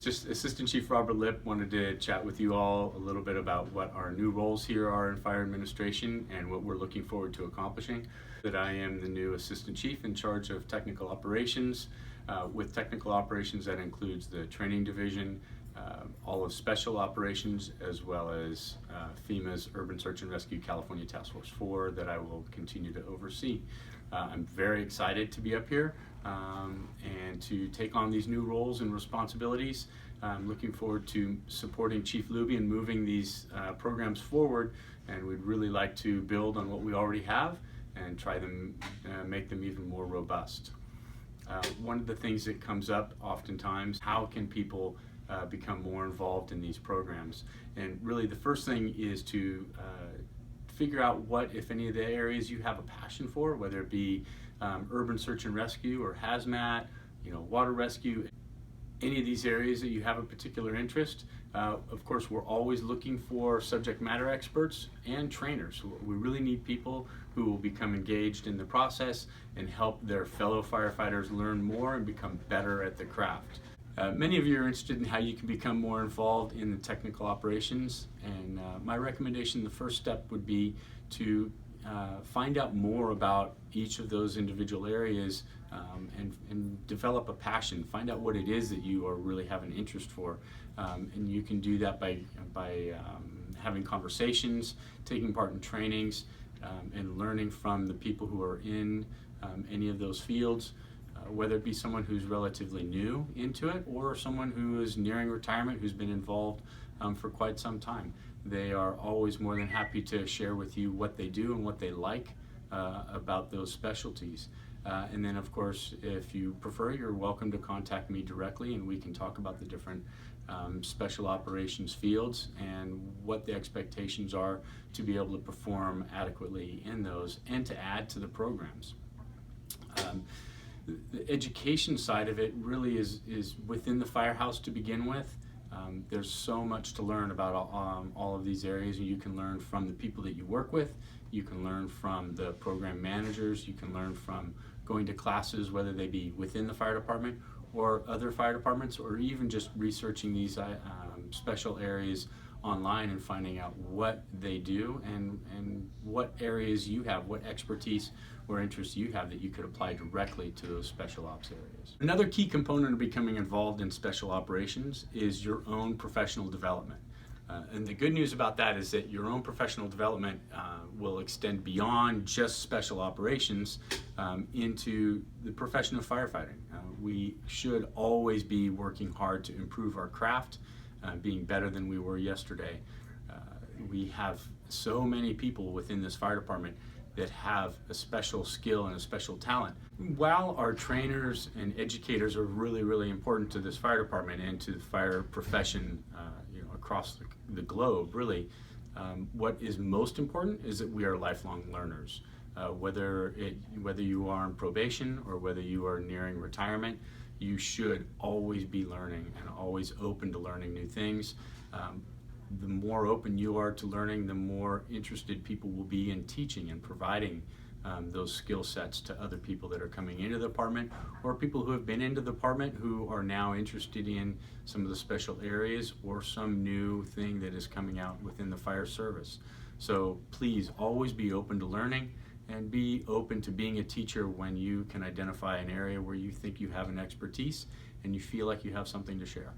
Just Assistant Chief Robert Lipp wanted to chat with you all a little bit about what our new roles here are in fire administration and what we're looking forward to accomplishing. That I am the new Assistant Chief in charge of technical operations. With technical operations, that includes the training division, all of special operations, as well as FEMA's Urban Search and Rescue California Task Force 4 that I will continue to oversee. I'm very excited to be up here and to take on these new roles and responsibilities. I'm looking forward to supporting Chief Luby and moving these programs forward, and we'd really like to build on what we already have and try them, make them even more robust. One of the things that comes up oftentimes, how can people become more involved in these programs? And really the first thing is to figure out what, if any, of the areas you have a passion for, whether it be urban search and rescue or hazmat, water rescue, any of these areas that you have a particular interest. Of course, we're always looking for subject matter experts and trainers. We really need people who will become engaged in the process and help their fellow firefighters learn more and become better at the craft. Many of you are interested in how you can become more involved in the technical operations, and my recommendation, the first step would be to find out more about each of those individual areas and develop a passion. Find out what it is that you are really have an interest for, and you can do that by having conversations, taking part in trainings, and learning from the people who are in any of those fields. Whether it be someone who's relatively new into it or someone who is nearing retirement, who's been involved for quite some time. They are always more than happy to share with you what they do and what they like about those specialties. And then of course, if you prefer, you're welcome to contact me directly and we can talk about the different special operations fields and what the expectations are to be able to perform adequately in those and to add to the programs. The education side of it really is within the firehouse to begin with. There's so much to learn about all of these areas, and you can learn from the people that you work with, you can learn from the program managers, you can learn from going to classes, whether they be within the fire department or other fire departments, or even just researching these special areas online and finding out what they do and what areas you have, what expertise or interests you have that you could apply directly to those special ops areas. Another key component of becoming involved in special operations is your own professional development. And the good news about that is that your own professional development will extend beyond just special operations into the profession of firefighting. We should always be working hard to improve our craft, being better than we were yesterday. We have so many people within this fire department that have a special skill and a special talent. While our trainers and educators are really, really important to this fire department and to the fire profession across the globe, really, what is most important is that we are lifelong learners. Whether you are on probation or whether you are nearing retirement, you should always be learning and always open to learning new things. The more open you are to learning, the more interested people will be in teaching and providing those skill sets to other people that are coming into the department or people who have been into the department who are now interested in some of the special areas or some new thing that is coming out within the fire service. So please always be open to learning and be open to being a teacher when you can identify an area where you think you have an expertise and you feel like you have something to share.